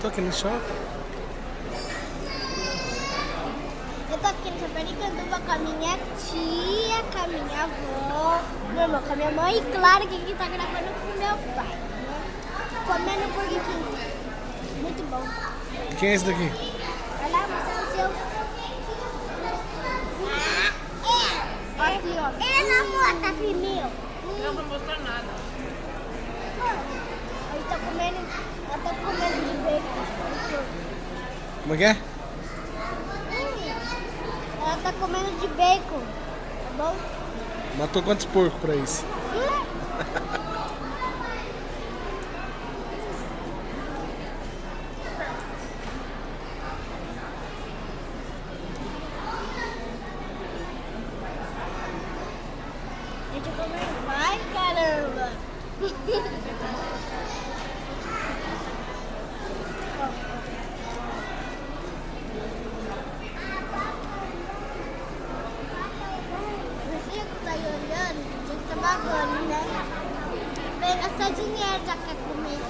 Tô aqui no shopping. Eu tô aqui no Saparicanduva com a minha tia, com a minha avó, meu irmão, com a minha mãe e claro que aqui tá gravando com o meu pai, né? Comendo Burger King. Muito bom. Quem é esse daqui? Vai lá, mostrar o seu. Olha aqui, ó. Ele não mostra aqui, meu. Não vou mostrar nada. Ele tá comendo, ela tá comendo de bacon. Como é que é? Ela tá comendo de bacon, tá bom? Matou quantos porcos pra isso? Deixa eu comer. Vai, caramba! Você que tá aí olhando, tem que tomar banho, né? Pega seu dinheiro, já quer comer.